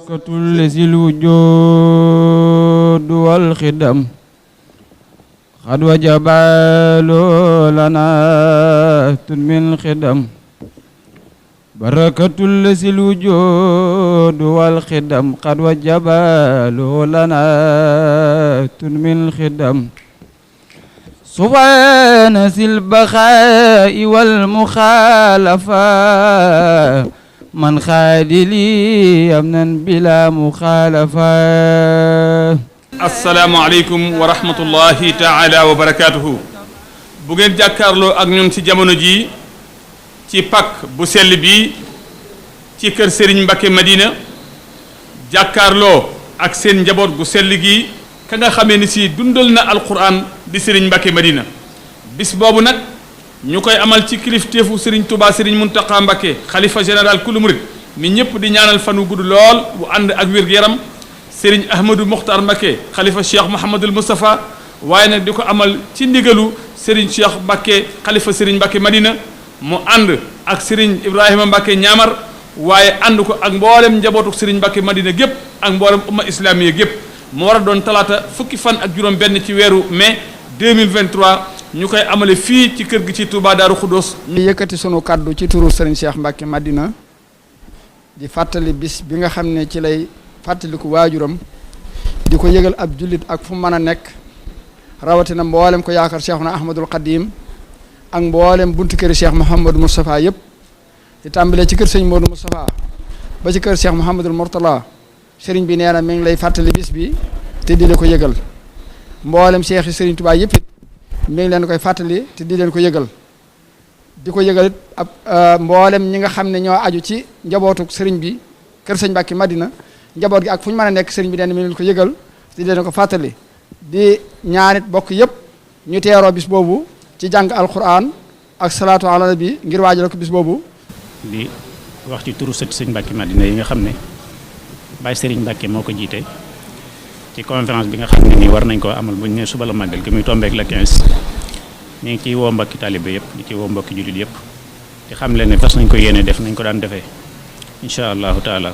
كتلز الوجود والخدم قد وجب لنا من الخدم بركة الذي الوجود والخدم قد وجب لنا من الخدم سبحان ذي البقاء والمخالفة من خاد لي يمنا بلا مخالفة. asalaamaaleykum wa rahmatullahi taala wa barakaatuhu. bu ngeen jàkkaarloo ak ñun ci jamono ji ci pak bu sell bi ci kër Serigne Mbacké Madina jàkkaarloo ak seen njaboot gu sell gi ka nga xamee ni si dundal na alquran di Serigne Mbacké Madina bis boobu nag ñu koy amal ci kilifteefu Serigne Touba Serigne Mountakha Mbacké xalifa général kulu murid mi ñëpp di ñaanal fan wu gudd lool bu ànd ak wér-gu-yaram Serigne Ahmadou Mokhtar Mbacké xalifa Cheikh Mouhamadul Moustapha waaye nag di ko amal ci ndigalu Serigne Cheikh Mbacké xalifa Serigne Mbacké Madina mu ànd ak Serigne Ibrahima Mbacké ñaamar waaye ànd ko ak mboolem njabootu Serigne Mbacké Madina gépp ak mboolem umma islamiya gépp mu war a doon talaata fukki fan ak juróom benn ci weeru mai 2023 ñu koy amale fii ci kër gi ci Touba Darou Khoudoss. ñu yëkkati sunu kàddu ci turu Serigne Cheikh Mbacké Madina di fàttali bis bi nga xam ne ci lay fàttaliku waajuram di ko yëgal ab jullit ak fu mën a nekk rawatina mboolem ko yaakaar Cheikhuna Ahmadul Khadim ak mboolem buntu këri Cheikh Mouhamadou Moustapha yëpp di tàmbalee ci kër sëñ Modou Moustapha ba ci kër Cheikh Mouhamadul Mourtala sëriñ bi nee na mi ngi lay fàttali bis bi te di leen ko yëgal mboolem Cheikh yi sëriñ Touba yëpp it mi ngi leen koy fàttali te di leen ko yëgal di ko yëgal it ab mboolem ñi nga xam ne ñoo aju ci njabootu sëriñ bi kër sëñ Mbacké Madina njaboot gi ak fu ñu mën a nekk sëriñ bi den mi leen ko yëgal te di leen ko fàttali di ñaanit bokk yëpp ñu teeroo bis boobu ci jàng alquran ak salaatu ala nabi ngir waajal ko bis boobu. di wax ci turu sët sëñ Mbacké Madina yi nga xam ne Baye Serigne Mbacké moo ko jiite ci conférence bi nga xam ne nii war nañ koo amal bu ñu nee suba la màggal gi muy tombeek la 15 ñu ngi ciy woo mbokki talibé yëpp di ci woo mbokki jullit yëpp di xam leen ne fas nañ ko yéene def nañ ko daan defee incha allahu taala.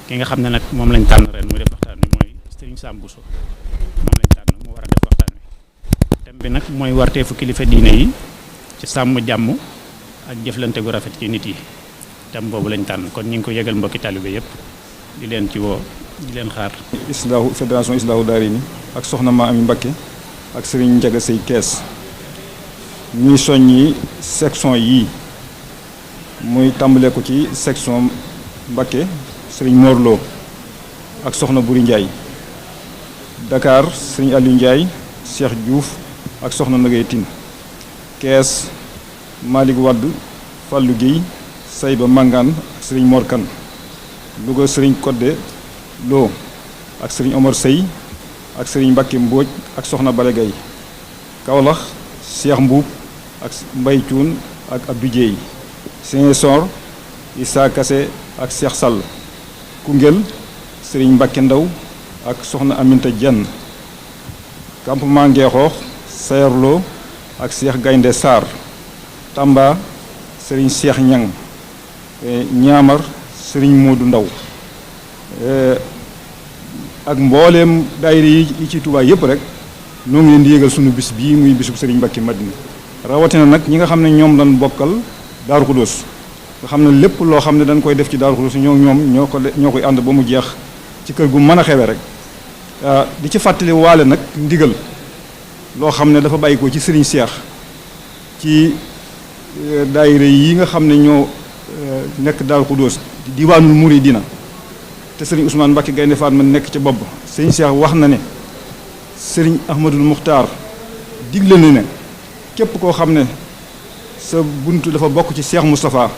ki nga xam ne nag moom lañ tànn ren muy def waxtaan wi mooy Serigne Sam Bousso moom lañ tànn mu war a def waxtaan wi thème bi nag mooy warteefu kilifa diine yi ci sàmm jàmm ak jëflante gu rafet ci nit yi thème boobu lañ tànn kon ñu ngi ko yëgal mbokki talibé yëpp di leen ci woo di leen xaar. Islaahu fédération Islaahu Daarayni ak soxna Ma Ami Mbacké ak Serigne Ndiaga Sey Kees ñuy soññi section yii muy tàmbalee ko ci section Mbacké Serigne Morlo ak soxna Buri Ndiaye Dakar Serigne Aliou Ndiaye Cheikh Diouf ak soxna Nagay Tine Kees Malick Wade Fallou Guèye Sayba Mangane ak Serigne Mor Kane Louga Serigne Codé Lo ak Serigne Omar Sey ak Serigne Mbacké Mbodj ak soxna Bale Gaye Kaolack Cheikh Mbuub ak Mbay Cuun ak Abdou Dieye Ziguinchor Issa Kassé ak Cheikh Sall Koungheul Serigne Mbacké Ndaw ak soxna Aminta Dieng campement Ngeexoox Sayarlo ak Cheikh Gaynde Sarr Tamba Serigne Cheikh Ñang Ñaamar Serigne Modou Ndaw ak mbooleem daayira yi ci Touba yëpp rek ñoo ngi leen di yëgal sunu bis bii muy bisub Serigne Mbacké Madina rawatina nag ñi nga xam ne ñoom lañ bokkal Darou Khoudoss nga xam ne lépp loo xam ne dañ koy def ci Darou Khoudoss ñoom ñoo koy ànd ba mu jeex ci kër gu mën a xewe rek di ci fàttali waale nag ndigal loo xam ne dafa bàyyi ko ci Serigne Cheikh ci daayira yi nga xam ne ñoo nekk Darou Khoudoss diwaanul Mouridina te Serigne Ousmane Mbacké Gaynde Fatma nekk ci bopp Serigne Cheikh wax na ne Serigne Ahmadul Muxtaar digle na ne képp koo xam ne sa buntu dafa bokk ci Cheikh Moustapha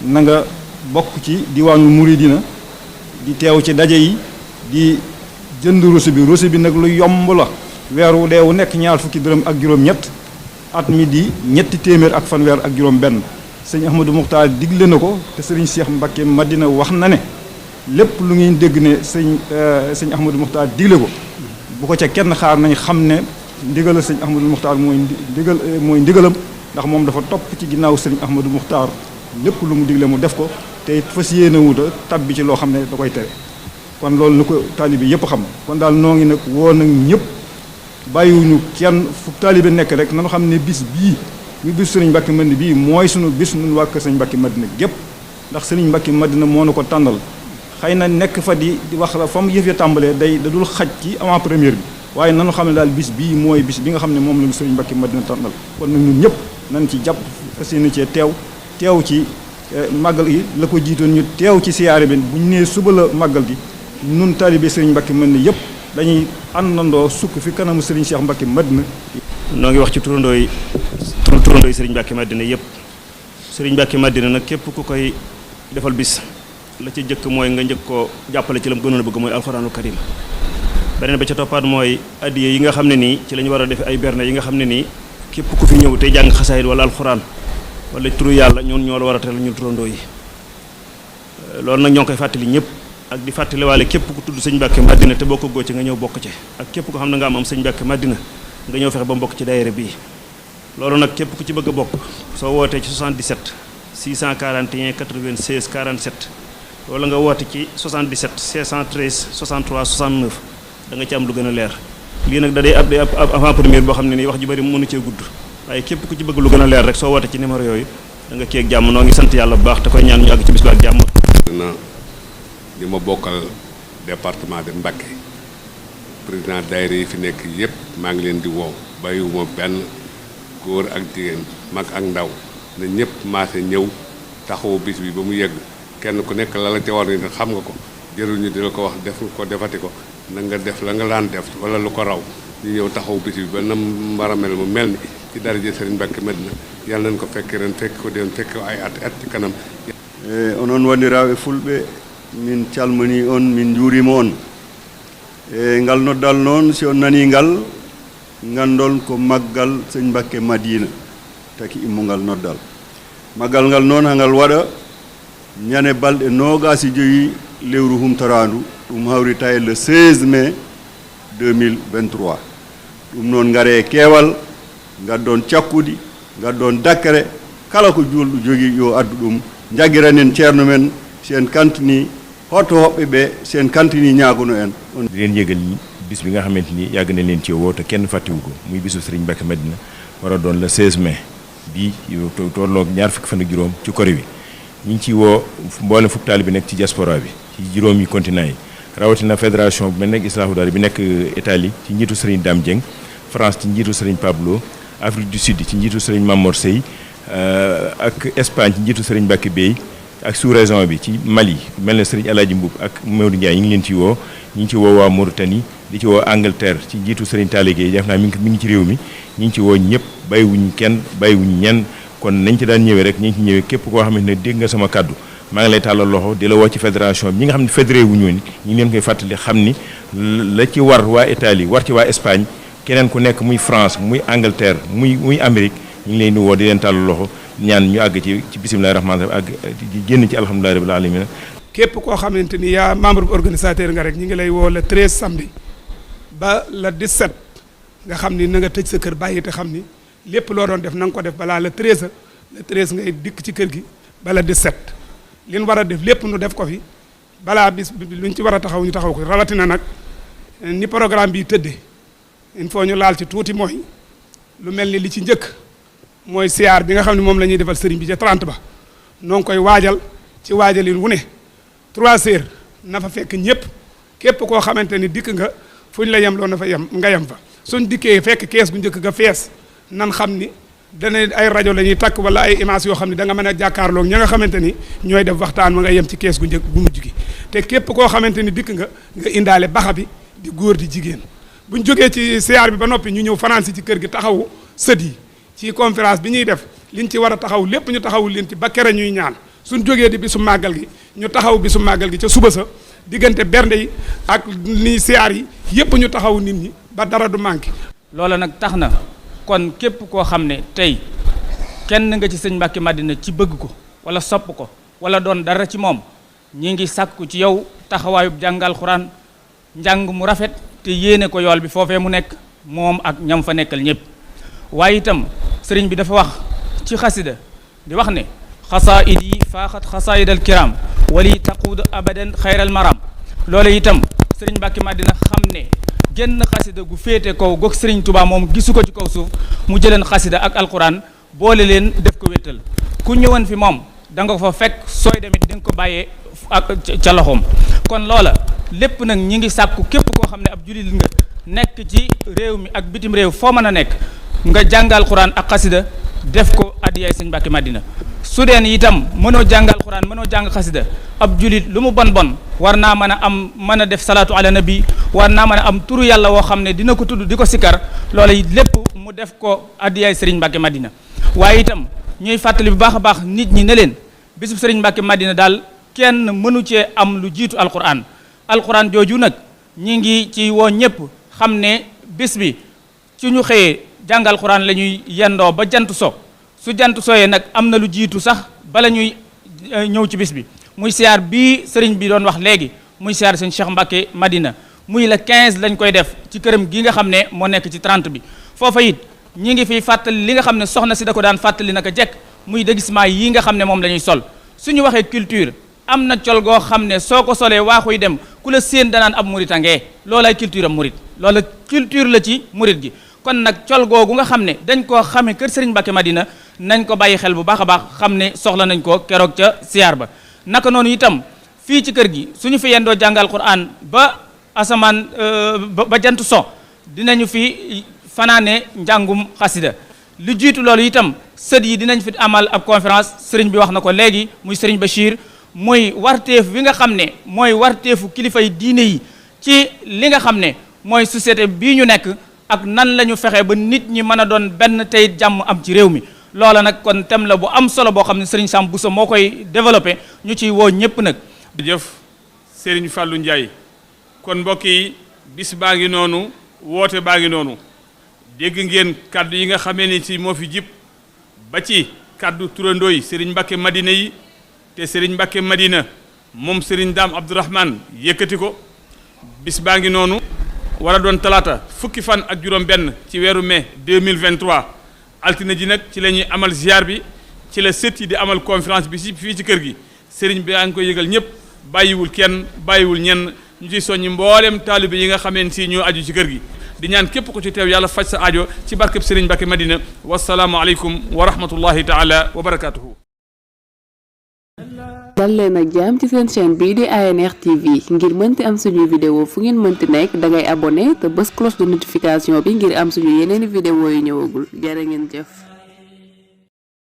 na nga bokk ci diwaanul Mouridina di teew ci daje yi di jënd rosi bi nag lu yomb la weer wu dee wu nekk ñaar fukki dërëm ak juróom-ñett at mi di ñetti téeméer ak fanweer ak juróom-benn sëñ Ahmadou Muxtaar digle na ko te sëriñ Cheikh Mbacké Madina wax na ne lépp lu ngeen dégg ne sëñ Ahmadou Muxtaar digle ko bu ko ca kenn xaar nañ xam ne ndigalal sëñ Ahmadou Muxtaar mooy ndigalam ndax moom dafa topp ci ginnaaw sëñ Ahmadou Muxtaar lépp lu mu digle mu def ko te it fas yéene wuta tabbi ci loo xam ne da koy tere kon loolu na ko taalibe yëpp xam kon daal noo ngi nag woo nag ñëpp bàyyiwuñu kenn fu taalibe nekk rek nanu xam ne bis bii ñu bis sëriñ Mbàkke Madina bii mooy sunu bis nun waa kër sëriñ Mbàkke Madina gépp ndax sëriñ Mbàkke Madina moo na ko tànnal xëy na nekk fa di wax la fa mu yëf ya tàmbalee da dul xaj ci avant première bi waaye nanu xam ne daal bis bii mooy bis bi nga xam ne moom la sëriñ Mbàkke Madina tànnal kon nag ñun ñëpp nañ ci jàpp fas yéene cee teew ci màggal gi la ko jiitoon ñu teew ci siyaare bi bu ñu nee suba la màggal gi nun taalibe sëriñ Mbàkke Madina yëpp dañuy àndandoo sukk fi kanamu sëriñ Cheikh Mbàkke Madina. noo ngi wax ci turandoo yi sëriñ Mbàkke Madina yëpp sëriñ Mbàkke Madina nag képp ku koy defal bis la ci jëkk mooy nga njëkk koo jàppale ci la mu gënoon a bëgg mooy alxuraanul karim beneen ba ca toppaat mooy addiye yi nga xam ne nii ci la ñu war a defe ay berne yi nga xam ne nii képp ku fi ñëw tey jàng xasaayid wala alxuraan wala turu yàlla ñun ñoo la war a teral ñun turandoo yi loolu nag ñoo ngi koy fàttali ñëpp ak di fàttaliwaale képp ku tudd sëñ Mbàkke Madina te bokk goo ci nga ñëw bokk ci ak képp ko xam ne nga am sëñ Mbàkke Madina nga ñëw fexe ba mbokk ci daayira bii loolu nag képp ku ci bëgg a bokk soo wootee ci 77 641 96 47 wala nga woote ci 77 613 63 69 da nga ci am lu gën a leer lii nag da day ab avant première boo xam ne nii wax ju bari mënu cee gudd waaye képp ku ci bëgg lu gën a leer rek soo woote ci numéro yooyu da nga kii ak jàmm noo ngi sant yàlla bu baax te koy ñaan ñu àgg ci bis ba ak jàmm. na ñi ma bokkal département de Mbacké président daayira yi fi nekk yëpp maa ngi leen di woo bàyyiwuma benn góor ak jigéen mag ak ndaw na ñëpp maase ñëw taxawu bis bi ba mu yegg kenn ku nekk la la ca war ni xam nga ko jërul ñu di la ko wax def ko defati ko na nga def la nga laan def wala lu ko raw ñu ñëw taxawu bis bi ba na war a mel mu mel ni ci daraja Sëriñ Mbàkke Madina yàlla nañ ko fekk ren fekk ko den fekk ay at ci kanam. onon wandiraɓe fulɓe min calmini on min juurima on ngal noddal noon si on nani ngal gandon ko maggal sëñ Mbàkke Madina taki immongal noddal maggal ngal noon hangal waɗa ñane balɗe nogas joyi lewru humtorandu ɗum hawrita e le 16 mai 2023 ɗum noon gaare keewal gaddon cakkudi gaddon dakkere kala ko julɗo jogui yo addu ɗum jagiranen ceerno men sen kantini hoto hoɓɓe ɓe sen kantini ñaagono en di leen yëgal ñi bis bi nga xamante ni yàgg na leen ci woo te kenn fàttewu ko muy bisu Serigne Mbàkke Madina war a doon le 16 mai bii tolloog ñaar fukki fan ak juróom ci kori bi ñu ngi ciy woo mboolem fukk taalibe bi nekk ci diaspora bi ci juróomi continent yi rawatina fédération bu mel nekk Islaahu Daara bi nekk Italie ci njiitu Serigne Dame Dieng France ci njiitu Serigne Pablo Afrique du Sud ci njiitu Serigne Mamor Sey ak Espagne ci njiitu Serigne Mbacke Bey ak sous-région bi ci Mali mel na Serigne Alaaji Mbub ak Maodo Ndiaye ñu ngi leen ci woo ñu ngi ci woo waa Mauritanie di ci woo Angleterre ci njiitu Serigne Talla Gueye def naa mi ngi ci réew mi ñu ngi ci woo ñëpp bàyyiwuñu kenn bàyyiwuñu ñenn kon nañ ci daan ñëwee rek ñu ngi ci ñëwee képp koo xamante ne dégg nga sama kàddu maa ngi lay tàllal loxo di la woo ci fédération bi ñi nga xam ne fédéré wuñu woon ñu ngi leen koy fàttali xam ni la ci war waa Italie war ci waa Espagne keneen ku nekk muy France muy Angleterre muy Amérique ñu ngi leen di woo di leen tàllal loxo ñaan ñu àgg ci bisimilahi rahmaani rahim ak di génn ci alhamdulilahi rabbil alamin képp koo xamante ni yaa membre bu organisateur nga rek ñu ngi lay woo le 13 samedi ba le 17 nga xam ni na nga tëj sa kër bàyyi te xam ni lépp loo doon def na nga ko def balaa le 13 ngay dikk ci kër gi ba le 17 li ñu war a def lépp nu def ko fi balaa bis luñ ci war a taxaw ñu taxaw ko rawatina nag ni programme bi tëddee il faut ñu laal ci tuuti mooy lu mel ni li ci njëkk mooy siyaar bi nga xam ne moom la ñuy defal sëriñ bi ca 30 ba noo ngi koy waajal ci waajalin wu ne 3 heures na fa fekk ñëpp képp koo xamante ni dikk nga fu ñu la yem loo na fa yem nga yem fa suñ dikkee fekk kees gu njëkk ga fees nan xam ni dana ay rajo la ñuy takk wala ay image yoo xam ne da nga mën a jàkkaarloog ña nga xamante ni ñooy def waxtaan ma nga yem ci kees gu njëkk gu mujj gi te képp koo xamante ni dikk nga indaale baxa bi di góor di jigéen buñ jógee ci siyaar bi ba noppi ñu ñëw fanaan si ci kër gi taxawu sët yi ci conférence bi ñuy def liñ ci war a taxaw lépp ñu taxawul leen ci ba kere ñuy ñaan suñ jógee di bisu màggal gi ñu taxaw bisu màggal gi ca suba sa diggante bernde yi ak ni siyaar yi yépp ñu taxaw nit ñi ba dara du manqué. loola nag tax na kon képp koo xam ne tey kenn nga ci sëñ Mbàkke Madina ci bëgg ko wala sopp ko wala doon dara ci moom ñi ngi sàkku ci yow taxawaayub jàngal xuraan njàng mu rafet te yéene ko yool bi foofee mu nekk moom ak ñam fa nekkal ñëpp waaye itam sëriñ bi dafa wax ci xasida di wax ne xasaid yi faaxat xasaid al kiram wali taquud abadan xayral maram loolu itam sëriñ Mbàkke Madina xam ne genn xasida gu féete kaw goog sëriñ Touba moom gisu ko ci kaw suuf mu jëleen xasida ak alquran boole leen def ko wéttal ku ñëwoon fi moom da nga ko fa fekk sooy demit di nga ko bàyyee ak ca loxoom kon loola lépp nag ñi ngi sàkku képp koo xam ne ab jullit nga nekk ci réew mi ak bitim réew foo mën a nekk nga jàngal alquran ak xasida def ko addiyaay sëñ Mbàkke Madina su deen itam mënoo jàng alquran mënoo jàng xasida ab julit lu mu bon bon war naa mën a def salaatu ala nabi war naa mën a am turu yàlla woo xam ne dina ko tudd di ko sikkar loola lépp mu def ko addiyaay sëriñ Mbàkke Madina waaye itam ñuy fàttali bu baax a baax nit ñi ne leen bisub sëriñ Mbàkke Madina daal kenn mënu cee am lu jiitu alquran jooju nag ñi ngi ci woo ñëpp xam ne bis bi ci ñu xëyee jàng alquran la ñuy yendoo ba jant so su jant sooyee nag am na lu jiitu sax bala ñuy ñëw ci bis bi muy siyaar bii sëriñ bi doon wax léegi muy siyaar sëñ Cheikh Mbacke Madina muy la 15 lañ koy def ci këram gi nga xam ne moo nekk ci 30 bi foofa it ñi ngi fiy fàttali li nga xam ne soxna si da ko daan fàttali naka jekk muy déguisement yi nga xam ne moom la ñuy sol suñu waxee culture am na col goo xam ne soo ko solee waaxuy dem ku la séen danaan ab murit a ngee loolaay culture am murit loola culture la ci murit gi kon nag col googu nga xam ne dañ koo xamee kër sëriñ Mbacke Madina nañ ko bàyyi xel bu baax a baax xam ne soxla nañ ko keroog ca siyaar ba naka noonu itam fii ci kër gi suñu fi yendoo jàngal Qur'an ba asamaan ba jant so dinañu fi fanaane njàngum xasida lu jiitu loolu itam sët yi dinañ fi amal ab conférence sëriñ bi wax na ko léegi muy sëriñ Bachir muy warteef wi nga xam ne mooy warteefu kilifay diine yi ci li nga xam ne mooy société bii ñu nekk ak nan la ñu fexe ba nit ñi mën a doon benn tey jàmm am ci réew mi loola nag kon thème la bu am solo boo xam ne sëriñ Sam Bousso moo koy développé ñu ciy woo ñëpp nag. jëf Serigne Fallou Ndiaye kon mbokk yi bis baa ngi noonu woote baa ngi noonu dégg ngeen kaddu yi nga xamee ni ci moo fi jib ba ci kaddu turandoo yi Serigne Mbacke Madina yi te Serigne Mbacke Madina moom Serigne Dame Abdourahmane yëkkati ko bis baa ngi noonu war a doon talaata fukki fan ak juróom benn ci weeru mai 2023 altine ji nag ci la ñuy amal ziar bi ci la sët yi di amal conférence bi si fii ci kër gi Serigne bi yaa ngi koy yëgal ñëpp bàyyiwul kenn bàyyiwul ñenn ñu ciy soññi mboolem taalibe yi nga xameen si ñoo aju ci kër gi di ñaan képp ko ci teew yàlla faj sa aajo ci barkeb Serigne Mbacke Madina wasalaamu aleykum wa rahmatullahi taala wa barakatuhu. dal leen ak jàmm ci seen chaîne bii di ANR TV ngir mënti am suñuy vidéo fu ngeen mënti nekk dangay abonné te bës cloche de notification bi ngir am suñu yeneeni vidéo yu ñëwagul jërë ngeen jëf.